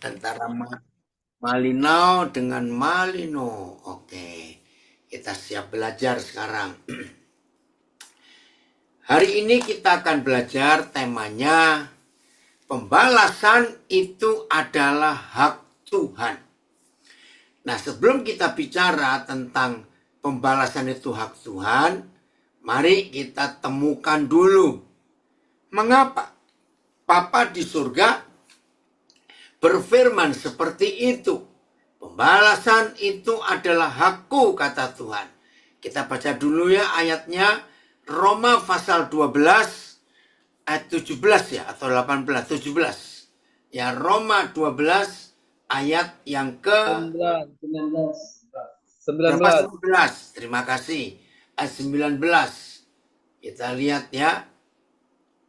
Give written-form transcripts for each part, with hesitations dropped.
Antara Malinau dengan Malino. Oke, kita siap belajar sekarang. Hari ini kita akan belajar temanya pembalasan itu adalah hak Tuhan. Nah, sebelum kita bicara tentang pembalasan itu hak Tuhan, mari kita temukan dulu mengapa Bapa di surga berfirman seperti itu. Pembalasan itu adalah hakku, kata Tuhan. Kita baca dulu ya ayatnya. Roma pasal 12 ayat 17 ya, atau 18, 17. Ya, Roma 12 ayat yang ke 19. Terima kasih. Ayat 19. Kita lihat ya.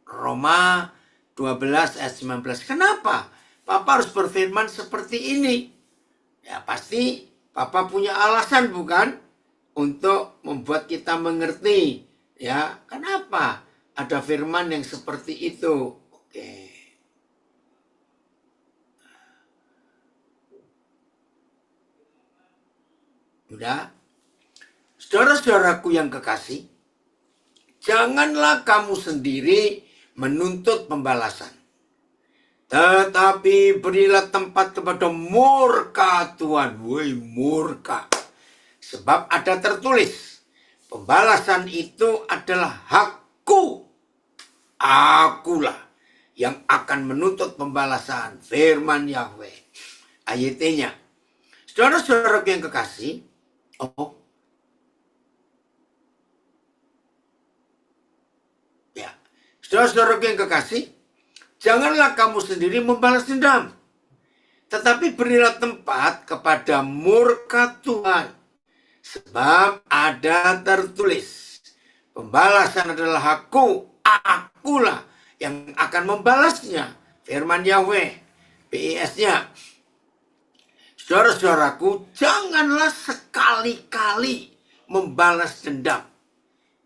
Roma 12 ayat 19. Kenapa Papa harus berfirman seperti ini? Ya pasti Papa punya alasan bukan? Untuk membuat kita mengerti. Ya, kenapa ada firman yang seperti itu? Oke. Udah? Saudara-saudaraku yang kekasih, janganlah kamu sendiri menuntut pembalasan. Tetapi berilah tempat kepada murka Tuhan. Woi, murka. Sebab ada tertulis, pembalasan itu adalah hakku. Akulah yang akan menuntut pembalasan. Firman Yahweh. Ayatnya. Saudara-saudara yang kekasih. Ya. Saudara-saudara yang kekasih. Janganlah kamu sendiri membalas dendam. Tetapi berilah tempat kepada murka Tuhan. Sebab ada tertulis. Pembalasan adalah hakku. Akulah yang akan membalasnya. Firman Yahweh. PIS-nya. Saudara-saudaraku, janganlah sekali-kali membalas dendam.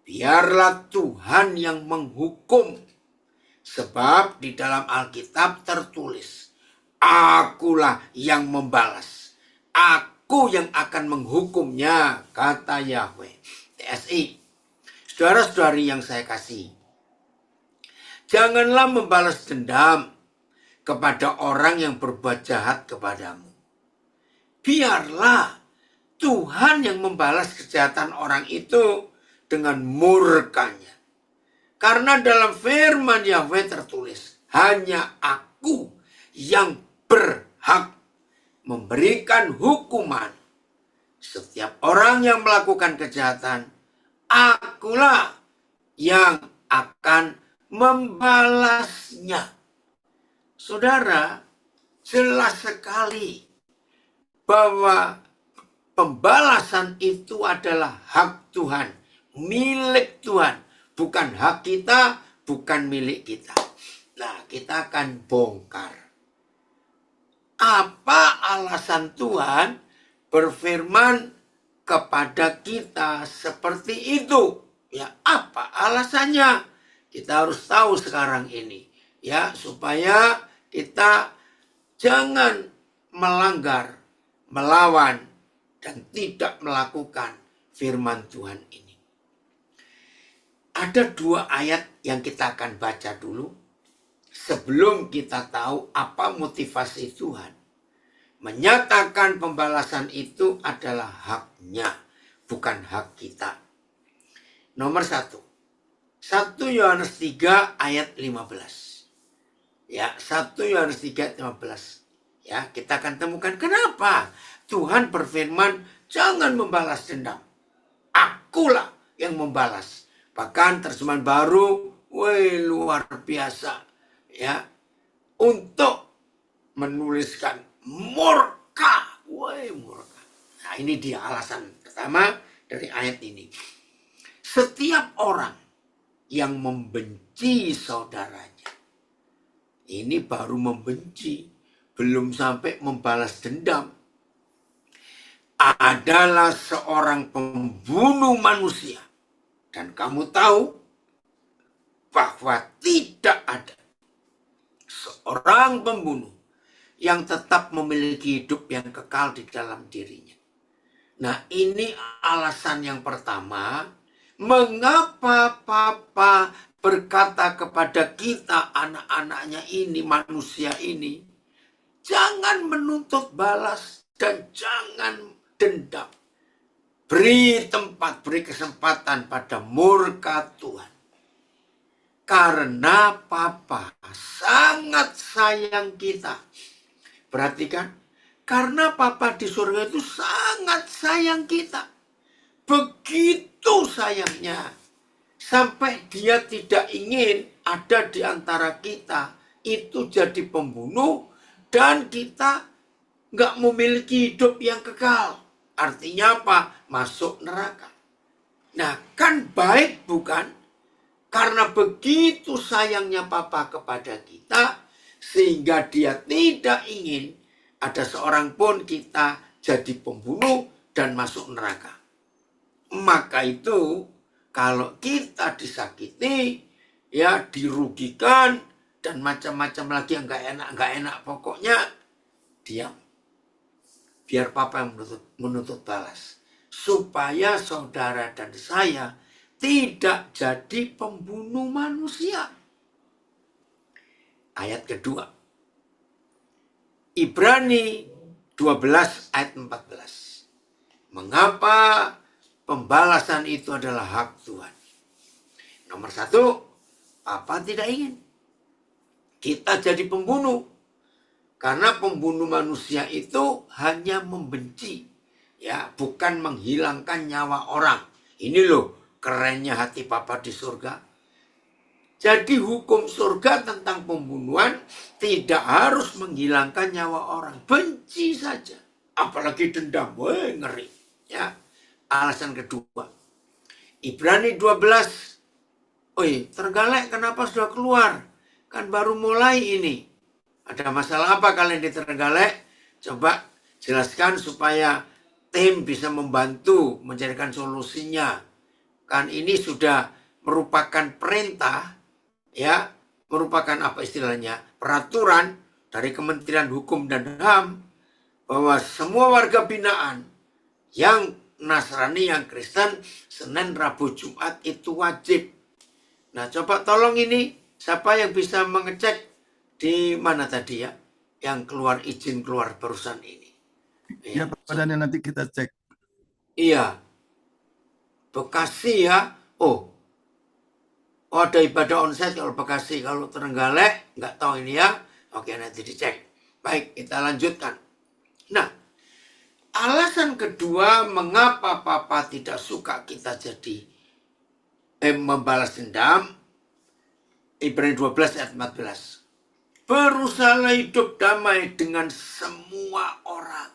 Biarlah Tuhan yang menghukum. Sebab di dalam Alkitab tertulis, akulah yang membalas. Aku yang akan menghukumnya, kata Yahweh. TSI. Saudara-saudari yang saya kasih. Janganlah membalas dendam kepada orang yang berbuat jahat kepadamu. Biarlah Tuhan yang membalas kejahatan orang itu dengan murkanya. Karena dalam firman Yahweh tertulis, hanya aku yang berhak memberikan hukuman. Setiap orang yang melakukan kejahatan, akulah yang akan membalasnya. Saudara, jelas sekali bahwa pembalasan itu adalah hak Tuhan, milik Tuhan. Bukan hak kita, bukan milik kita. Nah, kita akan bongkar. Apa alasan Tuhan berfirman kepada kita seperti itu? Ya, apa alasannya? Kita harus tahu sekarang ini. Ya, supaya kita jangan melanggar, melawan, dan tidak melakukan firman Tuhan ini. Ada dua ayat yang kita akan baca dulu sebelum kita tahu apa motivasi Tuhan. Menyatakan pembalasan itu adalah haknya, bukan hak kita. Nomor 1. 1 Yohanes 3 ayat 15. Ya, 1 Yohanes 3 ayat 15. Ya, kita akan temukan kenapa Tuhan berfirman, jangan membalas dendam. Akulah yang membalas. Bahkan terjemahan baru, luar biasa. Ya, untuk menuliskan murka. Murka. Nah, ini dia alasan pertama dari ayat ini. Setiap orang yang membenci saudaranya, ini baru membenci, belum sampai membalas dendam, adalah seorang pembunuh manusia. Dan kamu tahu bahwa tidak ada seorang pembunuh yang tetap memiliki hidup yang kekal di dalam dirinya. Nah, ini alasan yang pertama, mengapa Papa berkata kepada kita, anak-anaknya ini, manusia ini, jangan menuntut balas dan jangan dendam. Beri tempat, beri kesempatan pada murka Tuhan. Karena Papa sangat sayang kita. Perhatikan, karena Papa di surga itu sangat sayang kita. Begitu sayangnya. Sampai dia tidak ingin ada di antara kita itu jadi pembunuh dan kita nggak memiliki hidup yang kekal. Artinya apa? Masuk neraka. Nah, kan baik bukan? Karena begitu sayangnya Papa kepada kita, sehingga dia tidak ingin ada seorang pun kita jadi pembunuh dan masuk neraka. Maka itu, kalau kita disakiti, ya dirugikan, dan macam-macam lagi yang nggak enak, pokoknya diam. Biar Papa yang menuntut balas. Supaya saudara dan saya tidak jadi pembunuh manusia. Ayat kedua. Ibrani 12 ayat 14. Mengapa pembalasan itu adalah hak Tuhan? Nomor satu, Papa tidak ingin kita jadi pembunuh. Karena pembunuh manusia itu hanya membenci, ya, bukan menghilangkan nyawa orang. Ini loh kerennya hati Papa di surga. Jadi hukum surga tentang pembunuhan tidak harus menghilangkan nyawa orang. Benci saja. Apalagi dendam. Wah, ngeri. Ya. Alasan kedua. Ibrani 12. Terenggalek kenapa sudah keluar? Kan baru mulai ini. Ada masalah apa kalian di Trenggalek? Coba jelaskan supaya tim bisa membantu mencarikan solusinya. Kan ini sudah merupakan perintah, ya, merupakan apa istilahnya, peraturan dari Kementerian Hukum dan HAM bahwa semua warga binaan yang Nasrani, yang Kristen, Senin, Rabu, Jumat itu wajib. Nah, coba tolong ini siapa yang bisa mengecek di mana tadi ya yang keluar izin keluar perusahaan ini? Ya, Pak Daniel, nanti kita cek. Iya, Bekasi ya. Ada ibadah onsite kalau Bekasi. Kalau Trenggalek nggak tahu ini ya. Oke, nanti dicek. Baik, kita lanjutkan. Nah, alasan kedua mengapa Papa tidak suka kita jadi membalas dendam. Ibrani 12 ayat 14. Berusaha hidup damai dengan semua orang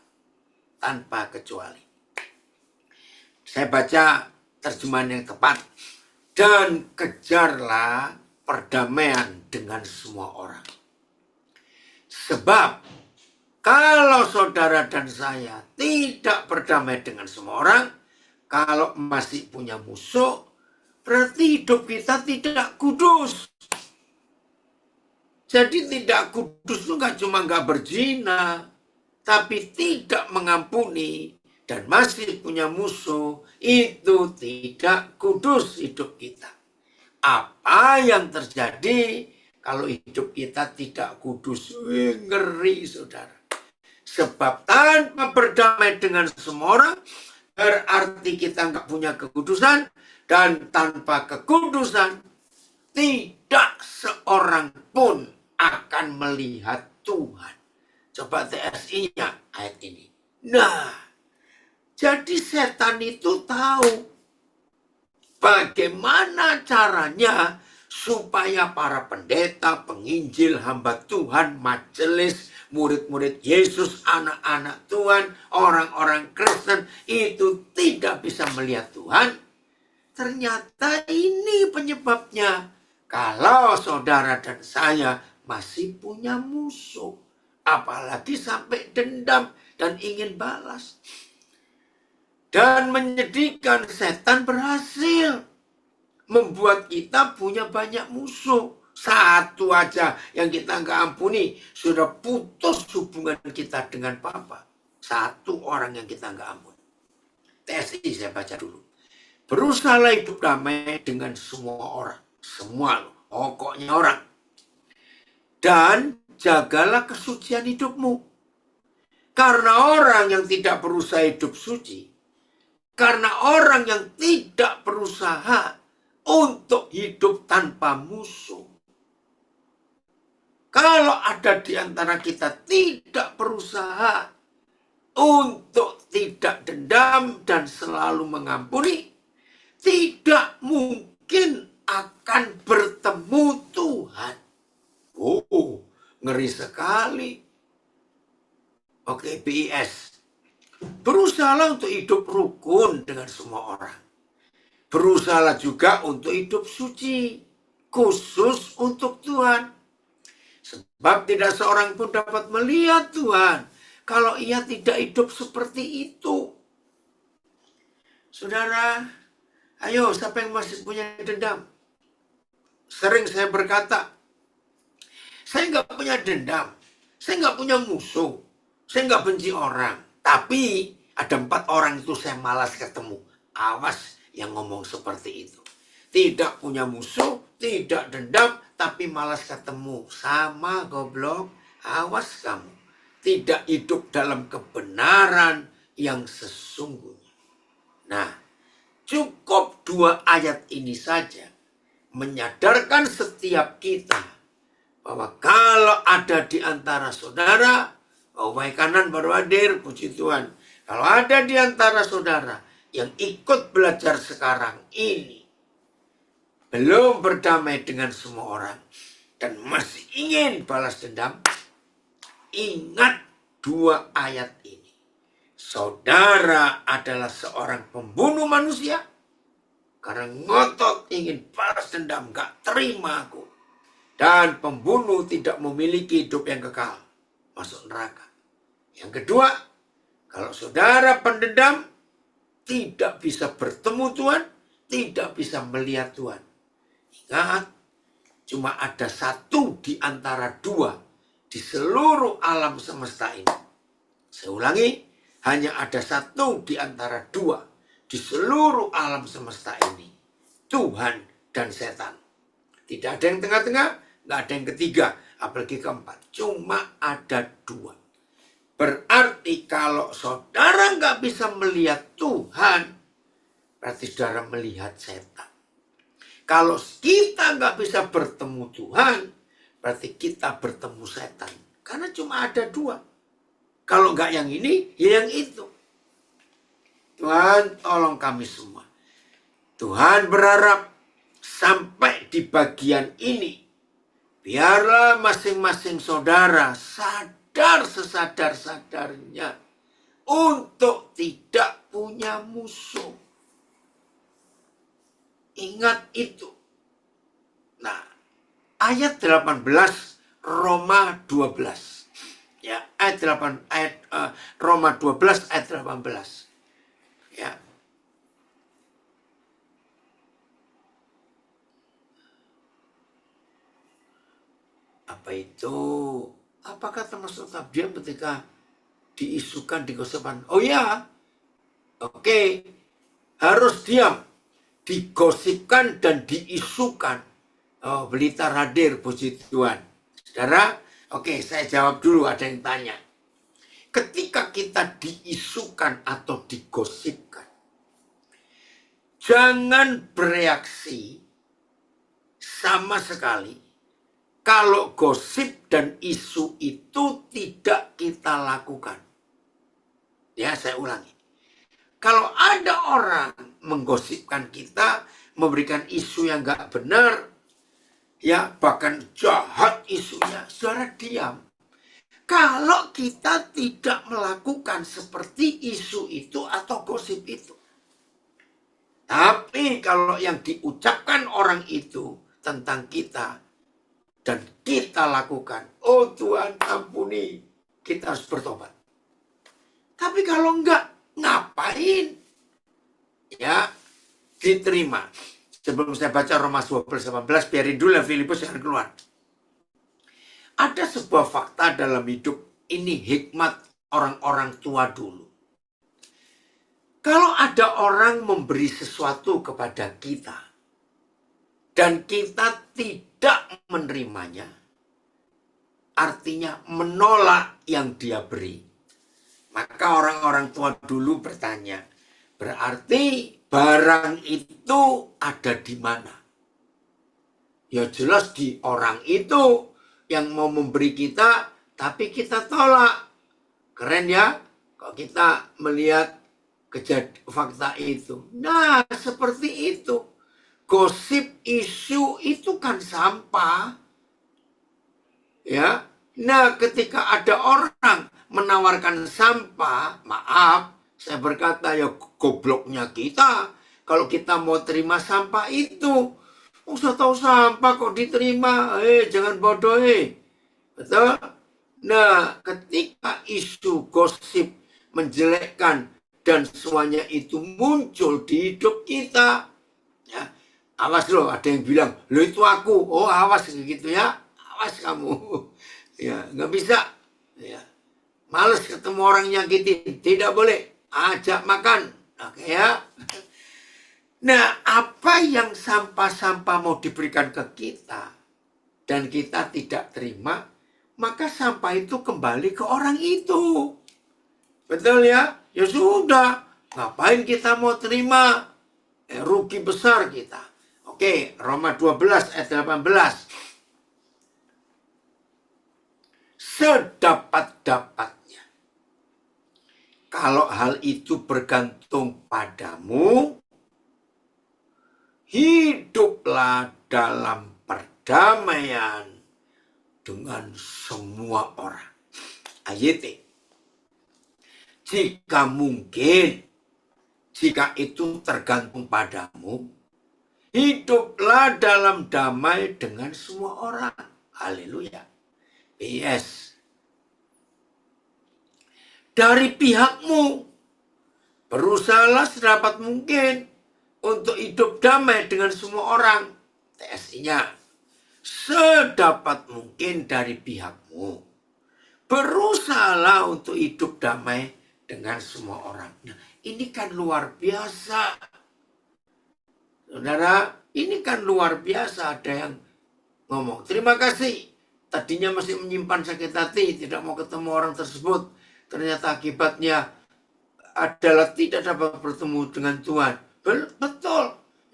tanpa kecuali. Saya baca terjemahan yang tepat. Dan kejarlah perdamaian dengan semua orang. Sebab kalau saudara dan saya tidak berdamai dengan semua orang, kalau masih punya musuh, berarti hidup kita tidak kudus. Jadi tidak kudus itu nggak cuma nggak berzina, tapi tidak mengampuni dan masih punya musuh, itu tidak kudus hidup kita. Apa yang terjadi kalau hidup kita tidak kudus? Ngeri, saudara. Sebab tanpa berdamai dengan semua orang, berarti kita nggak punya kekudusan, dan tanpa kekudusan, tidak seorang pun akan melihat Tuhan. Coba TSI-nya ayat ini. Nah, jadi setan itu tahu bagaimana caranya supaya para pendeta, penginjil, hamba Tuhan, majelis, murid-murid Yesus, anak-anak Tuhan, orang-orang Kristen itu tidak bisa melihat Tuhan. Ternyata ini penyebabnya. Kalau saudara dan saya masih punya musuh, apalagi sampai dendam dan ingin balas. Dan menyedihkan, setan berhasil membuat kita punya banyak musuh. Satu aja yang kita nggak ampuni, sudah putus hubungan kita dengan Bapa. Satu orang yang kita nggak ampuni. TSI saya baca dulu. Berusahalah hidup damai dengan semua orang. Semua loh, pokoknya orang. Dan jagalah kesucian hidupmu. Karena orang yang tidak berusaha hidup suci, karena orang yang tidak berusaha untuk hidup tanpa musuh. Kalau ada di antara kita tidak berusaha untuk tidak dendam dan selalu mengampuni, tidak mungkin akan bertemu Tuhan. Oh, ngeri sekali. Oke, BIS. Berusahalah untuk hidup rukun dengan semua orang. Berusahalah juga untuk hidup suci, khusus untuk Tuhan. Sebab tidak seorang pun dapat melihat Tuhan kalau ia tidak hidup seperti itu. Saudara, ayo siapa yang masih punya dendam? Sering saya berkata, saya nggak punya dendam, saya nggak punya musuh, saya nggak benci orang. Tapi ada 4 orang itu saya malas ketemu. Awas yang ngomong seperti itu. Tidak punya musuh, tidak dendam, tapi malas ketemu. Sama goblok, awas kamu. Tidak hidup dalam kebenaran yang sesungguhnya. Nah, cukup 2 ayat ini saja menyadarkan setiap kita bahwa kalau ada di antara saudara, baik kanan baru hadir, puji Tuhan. Kalau ada di antara saudara yang ikut belajar sekarang ini, belum berdamai dengan semua orang, dan masih ingin balas dendam, ingat 2 ayat ini. Saudara adalah seorang pembunuh manusia, karena ngotot ingin balas dendam, gak terima aku. Dan pembunuh tidak memiliki hidup yang kekal, masuk neraka. Yang kedua, kalau saudara pendendam, tidak bisa bertemu Tuhan, tidak bisa melihat Tuhan. Ingat, cuma ada 1 di antara 2 di seluruh alam semesta ini. Saya ulangi, hanya ada 1 di antara 2 di seluruh alam semesta ini. Tuhan dan setan. Tidak ada yang tengah-tengah, nggak ada yang ketiga, apalagi keempat. Cuma ada 2. Berarti kalau saudara nggak bisa melihat Tuhan, berarti saudara melihat setan. Kalau kita nggak bisa bertemu Tuhan, berarti kita bertemu setan. Karena cuma ada 2. Kalau nggak yang ini, ya yang itu. Tuhan tolong kami semua. Tuhan berharap sampai di bagian ini, biarlah masing-masing saudara sadar sesadar-sadarnya untuk tidak punya musuh. Ingat itu. Nah, ayat 18 Roma 12. Ya, Roma 12 ayat 18. Ya. Apa itu? Apakah termasuk diam ketika diisukan, digosipkan? Oh ya, oke. Harus diam. Digosipkan dan diisukan. Oh, Blitar hadir, puji Tuhan. Saudara, oke, saya jawab dulu, ada yang tanya. Ketika kita diisukan atau digosipkan, jangan bereaksi sama sekali kalau gosip dan isu itu tidak kita lakukan. Ya, saya ulangi. Kalau ada orang menggosipkan kita, memberikan isu yang gak benar, ya bahkan jahat isunya, saudara diam. Kalau kita tidak melakukan seperti isu itu atau gosip itu. Tapi kalau yang diucapkan orang itu tentang kita, dan kita lakukan, oh Tuhan ampuni, kita harus bertobat. Tapi kalau enggak, ngapain? Ya, diterima. Sebelum saya baca Roma 12:18, biarin dulu ya Filipus jangan keluar. Ada sebuah fakta dalam hidup, ini hikmat orang-orang tua dulu. Kalau ada orang memberi sesuatu kepada kita, dan kita tidak menerimanya, artinya menolak yang dia beri. Maka orang-orang tua dulu bertanya, berarti barang itu ada di mana? Ya jelas di orang itu yang mau memberi kita, tapi kita tolak. Keren ya, kalau kita melihat fakta itu. Nah, seperti itu. Gosip, isu itu kan sampah. Ya. Nah, ketika ada orang menawarkan sampah, maaf, saya berkata ya gobloknya kita. Kalau kita mau terima sampah itu, usah tahu sampah kok diterima. Jangan bodoh. Betul? Nah, ketika isu gosip menjelekkan dan semuanya itu muncul di hidup kita, ya, awas loh, ada yang bilang, lo itu aku, oh awas gitu ya, awas kamu, ya nggak bisa, ya, males ketemu orang nyakitin, tidak boleh, ajak makan, oke ya. Nah, apa yang sampah-sampah mau diberikan ke kita dan kita tidak terima, maka sampah itu kembali ke orang itu. Betul ya? Ya sudah. Ngapain kita mau terima? Rugi besar kita. Oke, Roma 12 ayat 18. Sedapat-dapatnya. Kalau hal itu bergantung padamu, hiduplah dalam perdamaian dengan semua orang. Ayat. Jika mungkin, jika itu tergantung padamu, hiduplah dalam damai dengan semua orang. Haleluya. PS. Dari pihakmu, berusahalah sedapat mungkin untuk hidup damai dengan semua orang. TSI-nya. Sedapat mungkin dari pihakmu, berusahalah untuk hidup damai dengan semua orang. Nah, ini kan luar biasa. Saudara, ini kan luar biasa. Ada yang ngomong, terima kasih. Tadinya masih menyimpan sakit hati, tidak mau ketemu orang tersebut. Ternyata akibatnya adalah tidak dapat bertemu dengan Tuhan. Betul.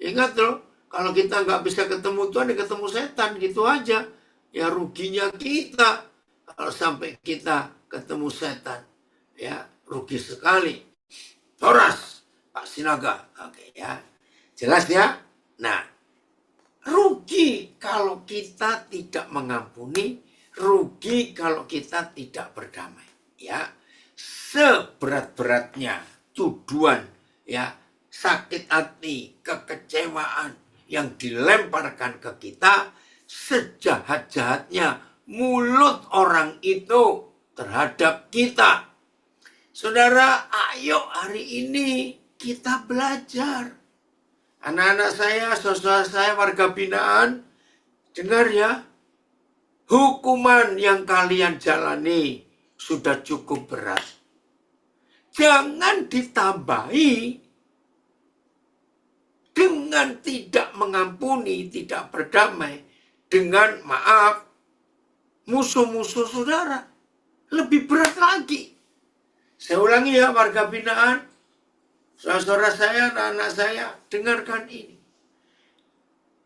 Ingat loh, kalau kita nggak bisa ketemu Tuhan, ya ketemu setan, gitu aja. Ya ruginya kita kalau sampai kita ketemu setan. Ya, rugi sekali. Toras, Pak Sinaga. Oke ya. Jelas ya? Nah, rugi kalau kita tidak mengampuni, rugi kalau kita tidak berdamai. Ya, seberat-beratnya tuduhan, ya, sakit hati, kekecewaan yang dilemparkan ke kita, sejahat-jahatnya mulut orang itu terhadap kita. Saudara, ayo hari ini kita belajar. Anak-anak saya, saudara saya, warga binaan, dengar ya. Hukuman yang kalian jalani sudah cukup berat. Jangan ditambahi dengan tidak mengampuni, tidak berdamai, dengan maaf, musuh-musuh saudara. Lebih berat lagi. Saya ulangi ya warga binaan, saudara saya, anak-anak saya, dengarkan ini.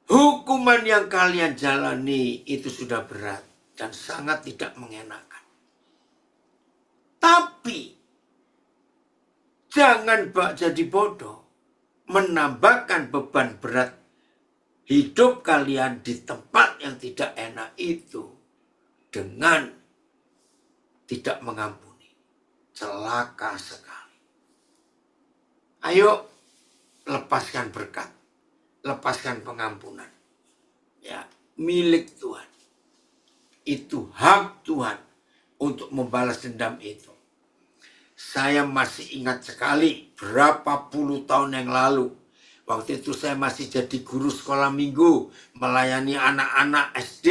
Hukuman yang kalian jalani itu sudah berat dan sangat tidak mengenakan. Tapi, jangan jadi bodoh, menambahkan beban berat hidup kalian di tempat yang tidak enak itu dengan tidak mengampuni. Celaka sekali. Ayo lepaskan berkat, lepaskan pengampunan. Ya, milik Tuhan. Itu hak Tuhan untuk membalas dendam itu. Saya masih ingat sekali berapa puluh tahun yang lalu Waktu itu saya masih jadi guru sekolah minggu, melayani anak-anak SD.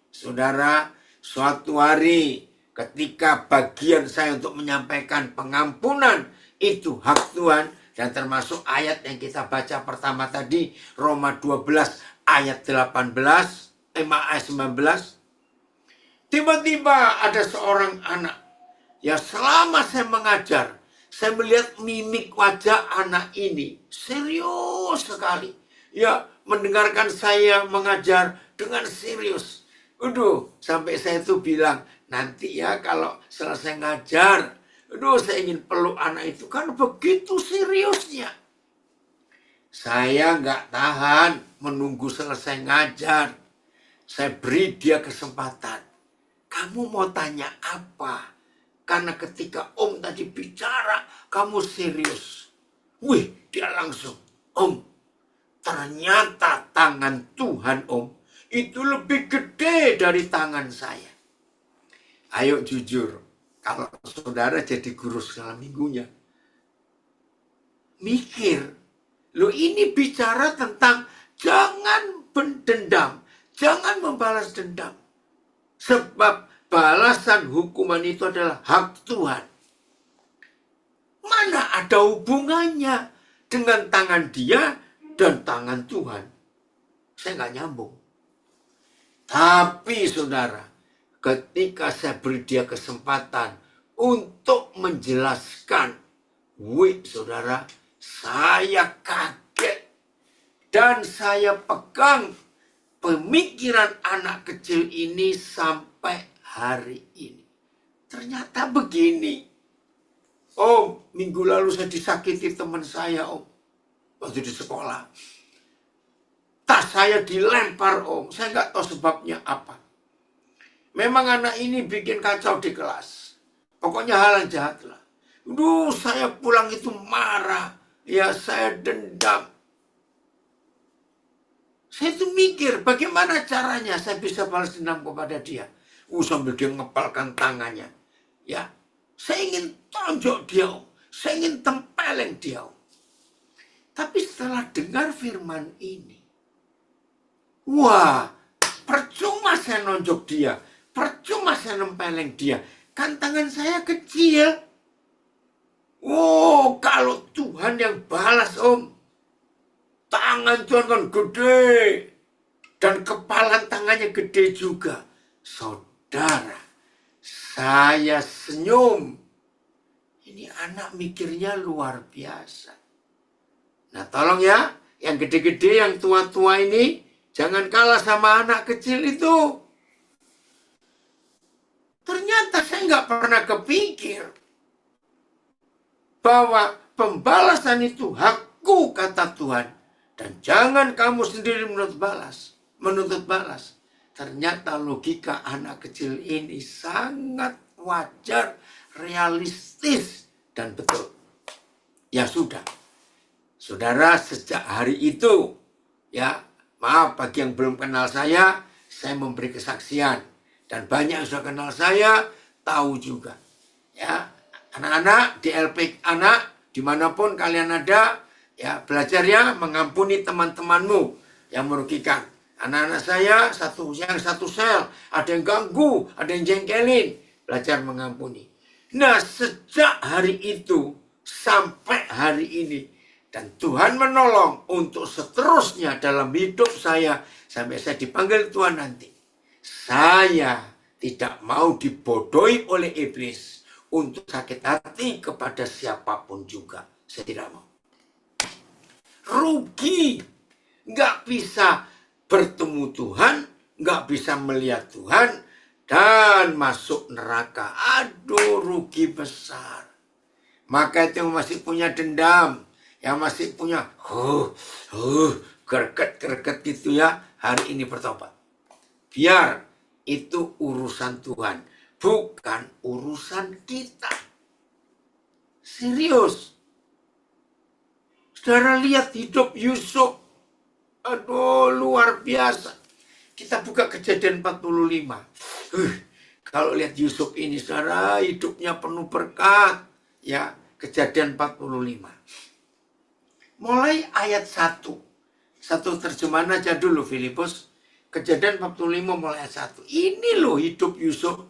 Saudara, suatu hari ketika bagian saya untuk menyampaikan pengampunan itu hak Tuhan, dan termasuk ayat yang kita baca pertama tadi, Roma 12 ayat 19. Tiba-tiba ada seorang anak, ya selama saya mengajar, saya melihat mimik wajah anak ini serius sekali. Ya, mendengarkan saya mengajar dengan serius. Sampai saya itu bilang, nanti ya kalau selesai ngajar, saya ingin peluk anak itu. Kan begitu seriusnya. Saya nggak tahan menunggu selesai ngajar. Saya beri dia kesempatan. Kamu mau tanya apa? Karena ketika Om tadi bicara, kamu serius. Wih, dia langsung, Om, ternyata tangan Tuhan Om, itu lebih gede dari tangan saya. Ayo jujur, kalau saudara jadi guru sekolah minggunya, mikir, lo ini bicara tentang jangan dendam, jangan membalas dendam. Sebab balasan hukuman itu adalah hak Tuhan. Mana ada hubungannya dengan tangan dia dan tangan Tuhan? Saya nggak nyambung. Tapi saudara, ketika saya beri dia kesempatan untuk menjelaskan, saudara, saya kaget. Dan saya pegang pemikiran anak kecil ini sampai hari ini. Ternyata begini. Om, minggu lalu saya disakiti teman saya, Om. Waktu di sekolah. Tas saya dilempar, Om. Saya nggak tahu sebabnya apa. Memang anak ini bikin kacau di kelas. Pokoknya hal yang jahat lah. Saya pulang itu marah. Ya, saya dendam. Saya itu mikir bagaimana caranya saya bisa balas dendam kepada dia. Sambil dia ngepalkan tangannya. Ya, saya ingin tonjok dia, Om. Saya ingin tempeleng dia, Om. Tapi setelah dengar firman ini, wah, percuma saya nonjok dia. Percuma saya nempeleng dia. Kan tangan saya kecil. Kalau Tuhan yang balas, Om. Tangan Tuhan kan gede. Dan kepala tangannya gede juga. Saudara, saya senyum. Ini anak mikirnya luar biasa. Nah, tolong ya, yang gede-gede, yang tua-tua ini, jangan kalah sama anak kecil itu. Ternyata saya nggak pernah kepikir bahwa pembalasan itu hakku, kata Tuhan. Dan jangan kamu sendiri menuntut balas. Ternyata logika anak kecil ini sangat wajar, realistis, dan betul. Ya sudah. Saudara, sejak hari itu, ya maaf bagi yang belum kenal saya memberi kesaksian. Dan banyak yang sudah kenal saya, tahu juga. Ya, anak-anak, di LP anak, dimanapun kalian ada, ya belajar ya mengampuni teman-temanmu yang merugikan. Anak-anak saya, yang satu sel, ada yang ganggu, ada yang jengkelin. Belajar mengampuni. Nah, sejak hari itu sampai hari ini, dan Tuhan menolong untuk seterusnya dalam hidup saya, sampai saya dipanggil Tuhan nanti. Saya tidak mau dibodohi oleh iblis untuk sakit hati kepada siapapun juga. Saya tidak mau. Rugi. Nggak bisa bertemu Tuhan, nggak bisa melihat Tuhan, dan masuk neraka. Aduh, rugi besar. Maka itu yang masih punya dendam, yang masih punya gerget-gerget gitu ya, hari ini bertobat. Biar itu urusan Tuhan, bukan urusan kita. Serius. Saudara lihat hidup Yusuf. Aduh, luar biasa. Kita buka Kejadian 45. Kalau lihat Yusuf ini, saudara, hidupnya penuh berkat. Ya, Kejadian 45. Mulai ayat 1. Satu terjemahan aja dulu Filipus. Kejadian 45 mulai ayat 1. Ini loh hidup Yusuf.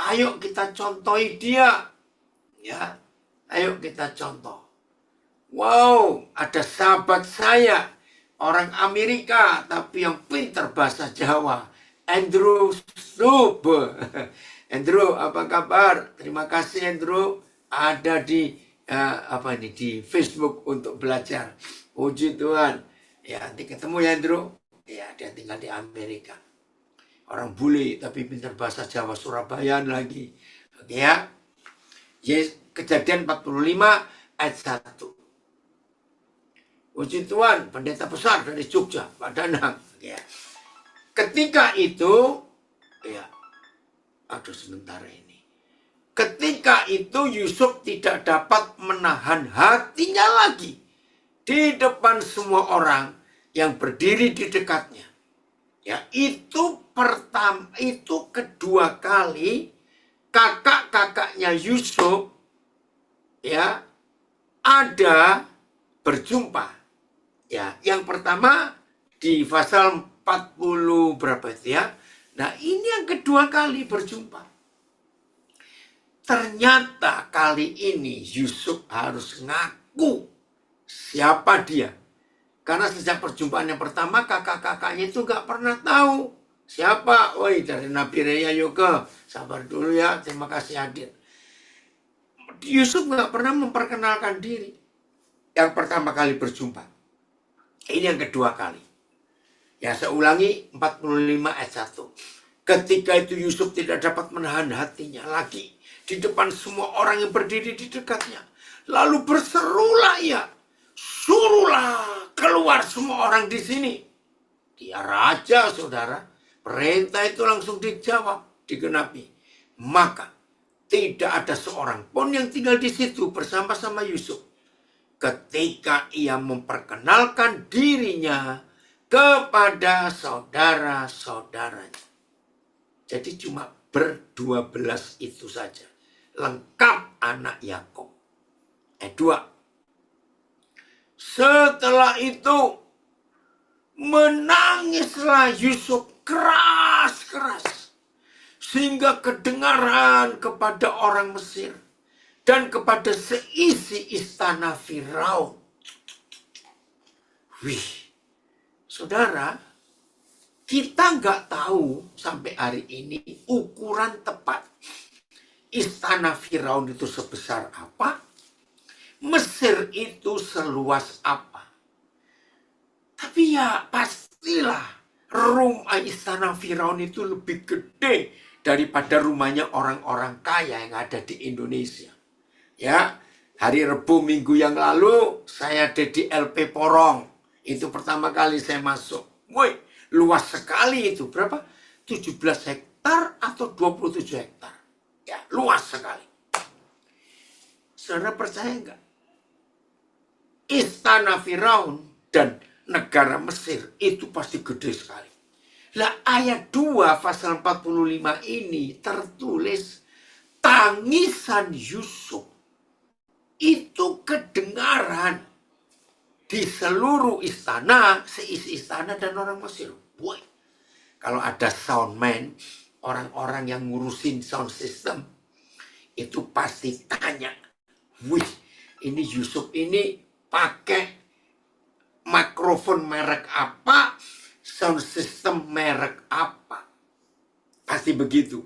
Ayo kita contohi dia. Ya, ayo kita contoh. Wow, ada sahabat saya, orang Amerika, tapi yang pintar bahasa Jawa. Andrew Stub. Andrew, apa kabar? Terima kasih Andrew. Ada di di Facebook untuk belajar. Puji Tuhan. Ya, nanti ketemu ya Andrew. Ya, dia tinggal di Amerika. Orang bule tapi pintar bahasa Jawa, Surabayaan lagi. Oke ya. Kejadian 45 ayat 1. Puji Tuhan, pendeta besar dari Jogja, Pak Danang. Ya. Ketika itu, ya, sebentar ini. Ketika itu Yusuf tidak dapat menahan hatinya lagi di depan semua orang yang berdiri di dekatnya. Ya, itu kedua kali kakak-kakaknya Yusuf ya ada berjumpa. Ya, yang pertama di pasal 40 berapa itu ya. Nah, ini yang kedua kali berjumpa. Ternyata kali ini Yusuf harus ngaku siapa dia. Karena sejak perjumpaan yang pertama kakak-kakaknya itu gak pernah tahu siapa. Woi, dari Nabi Rea Yoga. Sabar dulu ya, terima kasih hadir. Yusuf gak pernah memperkenalkan diri. Yang pertama kali berjumpa. Ini yang kedua kali. Ya, saya ulangi 45 ayat 1. Ketika itu Yusuf tidak dapat menahan hatinya lagi di depan semua orang yang berdiri di dekatnya. Lalu berserulah ia, suruhlah keluar semua orang di sini. Dia raja, saudara. Perintah itu langsung dijawab, digenapi. Maka tidak ada seorang pun yang tinggal di situ bersama-sama Yusuf. Ketika ia memperkenalkan dirinya kepada saudara-saudaranya. Jadi cuma ber-12 itu saja. Lengkap anak Yakub. 2. Setelah itu menangislah Yusuf keras-keras. Sehingga kedengaran kepada orang Mesir. Dan kepada seisi istana Firaun. Wih, saudara, kita nggak tahu sampai hari ini ukuran tepat istana Firaun itu sebesar apa, Mesir itu seluas apa. Tapi ya pastilah rumah istana Firaun itu lebih gede daripada rumahnya orang-orang kaya yang ada di Indonesia. Ya, hari Rebu minggu yang lalu saya ada di LP Porong. Itu pertama kali saya masuk. Woi, luas sekali itu. Berapa? 17 hektar atau 27 hektar. Ya, luas sekali. Saudara percaya enggak? Istana Firaun dan negara Mesir itu pasti gede sekali. Lah ayat 2 pasal 45 ini tertulis tangisan Yusuf. Itu kedengaran di seluruh istana, seisi istana dan orang Mesir. Boy, kalau ada soundman, orang-orang yang ngurusin sound system, itu pasti tanya, wih, ini Yusuf ini pakai mikrofon merek apa, sound system merek apa. Pasti begitu.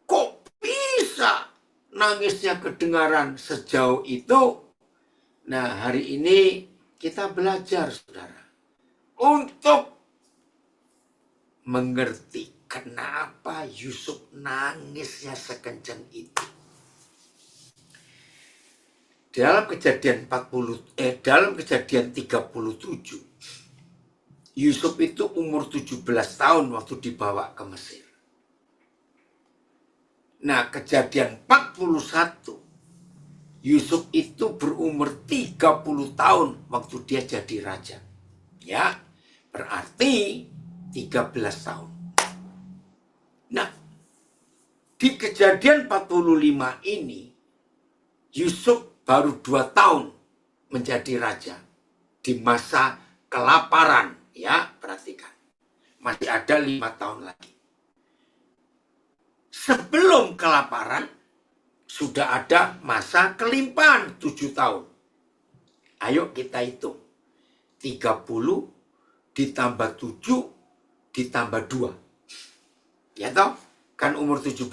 Kok bisa nangisnya kedengaran sejauh itu? Nah, hari ini kita belajar, saudara, untuk mengerti kenapa Yusuf nangisnya sekencang itu. Dalam kejadian 37, Yusuf itu umur 17 tahun waktu dibawa ke Mesir. Nah, kejadian 41, Yusuf itu berumur 30 tahun waktu dia jadi raja. Ya, berarti 13 tahun. Nah, di kejadian 45 ini, Yusuf baru 2 tahun menjadi raja. di masa kelaparan. Ya, perhatikan. Masih ada 5 tahun lagi. Sebelum kelaparan, sudah ada masa kelimpahan 7 tahun. Ayo kita hitung. 30 ditambah 7 ditambah 2. Ya toh? Kan umur 17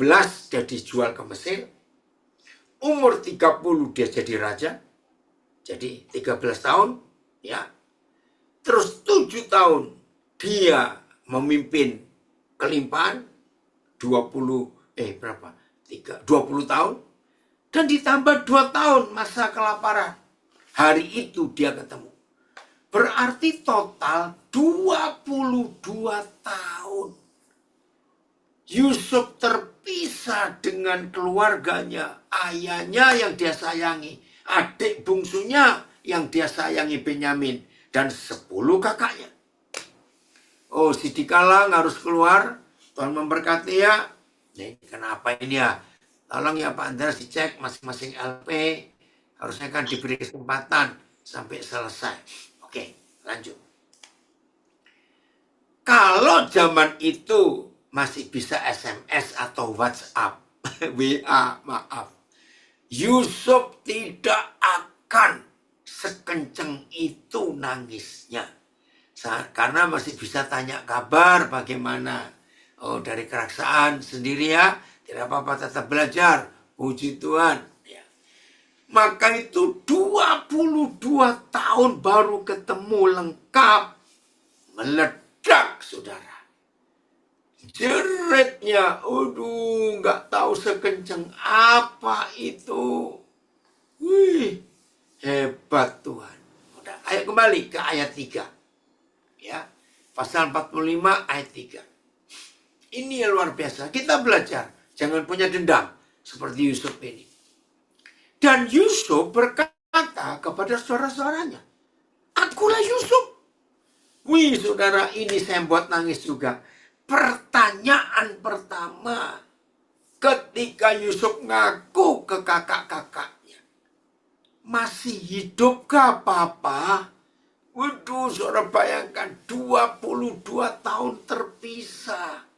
dia dijual ke Mesir. Umur 30 dia jadi raja. Jadi 13 tahun. Ya. Terus 7 tahun dia memimpin kelimpahan. 20 tahun. Dan ditambah 2 tahun masa kelaparan. Hari itu dia ketemu. Berarti total 22 tahun. Yusuf terpisah dengan keluarganya, ayahnya yang dia sayangi, adik bungsunya yang dia sayangi Benyamin, dan 10 kakaknya. Oh, si Dikalang harus keluar. Tuhan memberkati ya. Nih, kenapa ini ya? Tolong ya Pak Andreas dicek masing-masing LP. Harusnya kan diberi kesempatan sampai selesai. Oke, lanjut. Kalau zaman itu masih bisa SMS atau WhatsApp, WA, maaf. Yusuf tidak akan sekenceng itu nangisnya. Karena masih bisa tanya kabar bagaimana. Oh, dari keraksaan sendiri ya. Tidak apa-apa, tetap belajar. Puji Tuhan. Ya. Maka itu 22 tahun baru ketemu lengkap. Meledak, saudara. Jeritnya, aduh, nggak tahu sekenceng apa itu. Wih, hebat Tuhan. Udah, ayo kembali ke ayat 3. Ya, pasal 45 ayat 3. Ini yang luar biasa. Kita belajar. Jangan punya dendam. Seperti Yusuf ini. Dan Yusuf berkata kepada saudara-saudaranya. Akulah Yusuf. Wih saudara, ini saya buat nangis juga. Pertanyaan pertama. Ketika Yusuf ngaku ke kakak-kakaknya. Masih hidup gak Papa? Waduh, saudara bayangkan 22 tahun terpisah.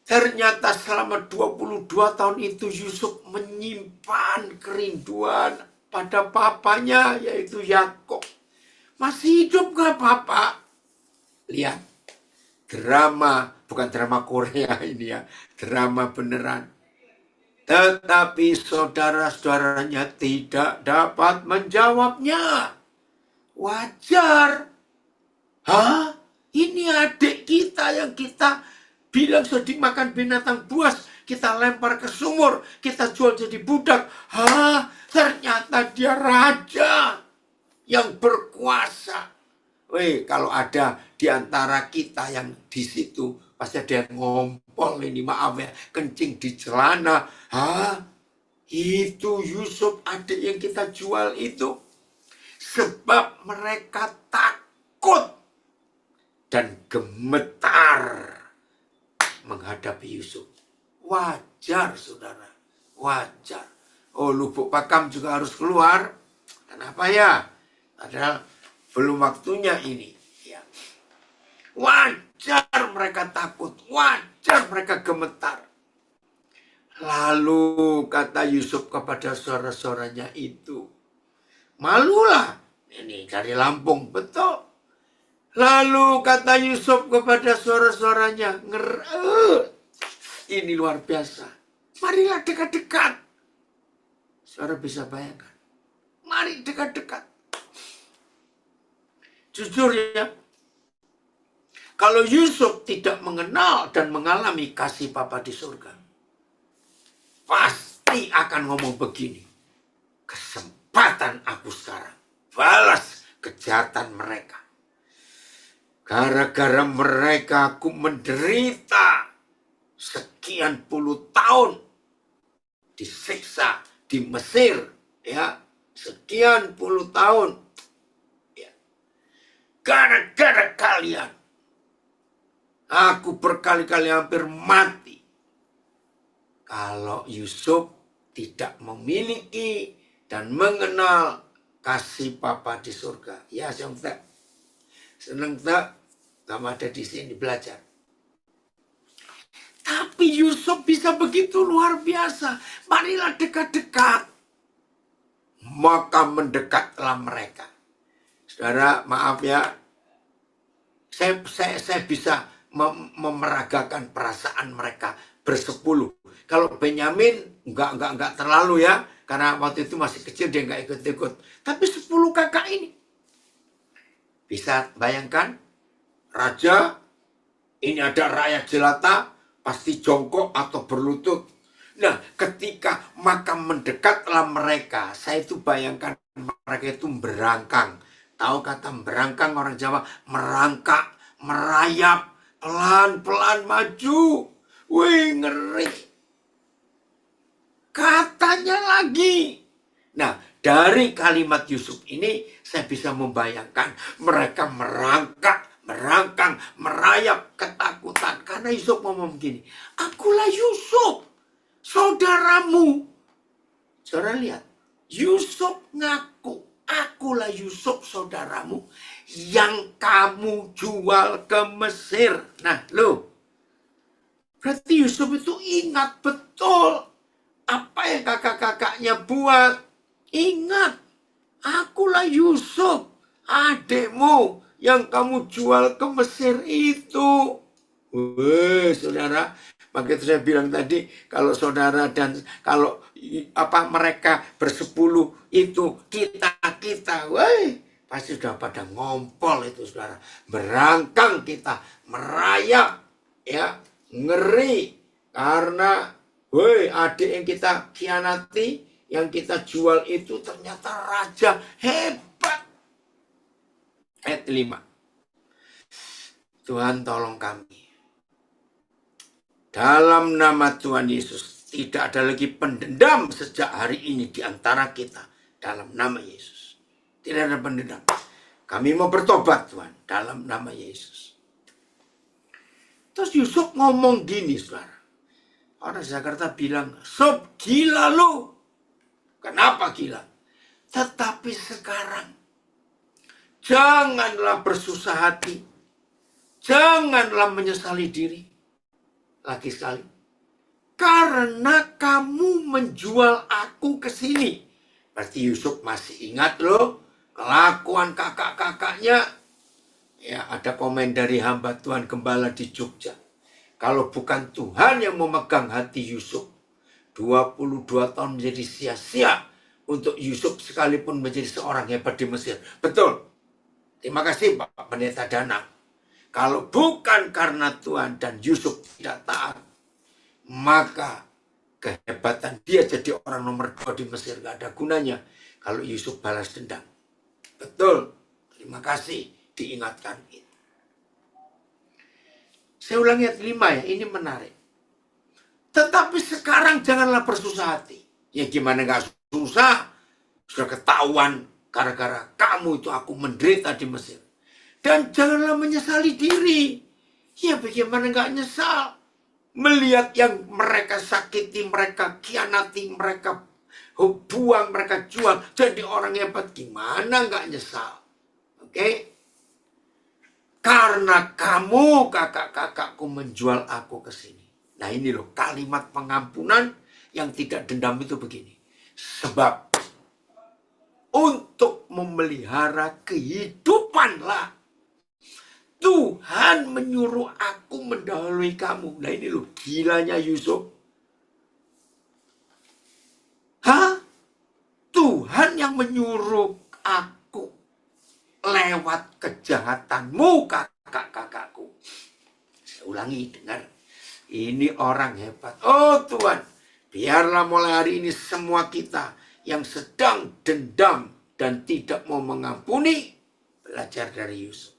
Ternyata selama 22 tahun itu Yusuf menyimpan kerinduan pada papanya, yaitu Yakub. Masih hidup gak Papa? Lihat, drama, bukan drama Korea ini ya, drama beneran. Tetapi saudara-saudaranya tidak dapat menjawabnya. Wajar. Hah? Ini adik kita yang kita bilang sudah dimakan binatang buas. Kita lempar ke sumur. Kita jual jadi budak. Hah? Ternyata dia raja yang berkuasa. Weh, kalau ada di antara kita yang di situ, pasti ada yang ngompol ini, maaf ya, kencing di celana. Hah? Itu Yusuf adik yang kita jual itu. Sebab mereka takut dan gemetar menghadapi Yusuf. Wajar, saudara. Wajar. Oh, Lubuk Pakam juga harus keluar. Kenapa ya? Padahal belum waktunya ini. Ya. Wajar mereka takut. Wajar mereka gemetar. Lalu kata Yusuf kepada saudara-saudaranya itu. Malulah. Ini dari Lampung, betul. Lalu kata Yusuf kepada saudara-saudaranya, ini luar biasa. Marilah dekat-dekat. Saudara bisa bayangkan. Mari dekat-dekat. Jujur ya, kalau Yusuf tidak mengenal dan mengalami kasih Bapa di surga, pasti akan ngomong begini. Kesempatan aku sekarang. Balas kejahatan mereka. Gara-gara mereka aku menderita sekian puluh tahun. Disiksa di Mesir. Ya, sekian puluh tahun. Ya. Gara-gara kalian. Aku berkali-kali hampir mati. Kalau Yusuf tidak memiliki dan mengenal kasih Papa di surga. Ya, seneng tak kamu ada di sini belajar. Tapi Yusuf bisa begitu luar biasa. Marilah dekat-dekat. Maka mendekatlah mereka. Saudara, maaf ya. Saya bisa memeragakan perasaan mereka bersepuluh. Kalau Benyamin enggak terlalu ya. Karena waktu itu masih kecil dia enggak ikut-ikut. Tapi 10 kakak ini. Bisa bayangkan. Raja, ini ada rakyat jelata, pasti jongkok atau berlutut. Nah, ketika maka mendekatlah mereka, saya itu bayangkan mereka itu berangkang. Tahu kata berangkang orang Jawa? Merangkak, merayap, pelan-pelan maju. Wih, ngeri. Katanya lagi. Nah, dari kalimat Yusuf ini, saya bisa membayangkan mereka merangkak, merangkang, merayap ketakutan. Karena Yusuf ngomong begini, akulah Yusuf, saudaramu. Saudara lihat, Yusuf ngaku, akulah Yusuf saudaramu yang kamu jual ke Mesir. Nah, loh, berarti Yusuf itu ingat betul apa yang kakak-kakaknya buat. Ingat, akulah Yusuf, adekmu yang kamu jual ke Mesir itu. Wih, saudara, makanya saya bilang tadi, kalau saudara dan kalau mereka bersepuluh itu kita, wih, pasti sudah pada ngompol itu, saudara. Berangkang kita, merayap, ya, ngeri, karena, wih, adik yang kita khianati, yang kita jual itu ternyata raja hebat. Ayat 5. Tuhan tolong kami. Dalam nama Tuhan Yesus, tidak ada lagi pendendam sejak hari ini di antara kita. Dalam nama Yesus. Tidak ada pendendam. Kami mau bertobat, Tuhan. Dalam nama Yesus. Terus Yusuf ngomong gini, saudara. Orang Jakarta bilang, sob gila lu. Kenapa gila? Tetapi sekarang, janganlah bersusah hati. Janganlah menyesali diri. Lagi sekali. Karena kamu menjual aku ke sini. Berarti Yusuf masih ingat loh. Kelakuan kakak-kakaknya. Ya, ada komen dari hamba Tuhan Gembala di Jogja. Kalau bukan Tuhan yang memegang hati Yusuf, 22 tahun menjadi sia-sia untuk Yusuf sekalipun menjadi seorang hebat di Mesir. Betul. Terima kasih Bapak Pendeta Danang. Kalau bukan karena Tuhan dan Yusuf tidak taat, maka kehebatan dia jadi orang nomor 2 di Mesir gak ada gunanya kalau Yusuf balas dendam. Betul. Terima kasih diingatkan itu. Saya ulangi ayat 5 ya, ini menarik. Tetapi sekarang janganlah bersusah hati. Ya gimana gak susah? Sudah ketahuan gara-gara kamu itu aku menderita di Mesir. Dan janganlah menyesali diri. Ya bagaimana gak nyesal? Melihat yang mereka sakiti, mereka khianati, mereka buang, mereka jual. Jadi orang hebat, gimana gak nyesal? Oke? Karena kamu kakak-kakakku menjual aku ke sini. Nah ini loh kalimat pengampunan yang tidak dendam itu begini. Sebab untuk memelihara kehidupanlah Tuhan menyuruh aku mendahului kamu. Nah ini loh gilanya Yusuf. Hah? Tuhan yang menyuruh aku lewat kejahatanmu kakak-kakakku. Saya ulangi, dengar. Ini orang hebat. Oh Tuhan, biarlah mulai hari ini semua kita yang sedang dendam dan tidak mau mengampuni, belajar dari Yusuf.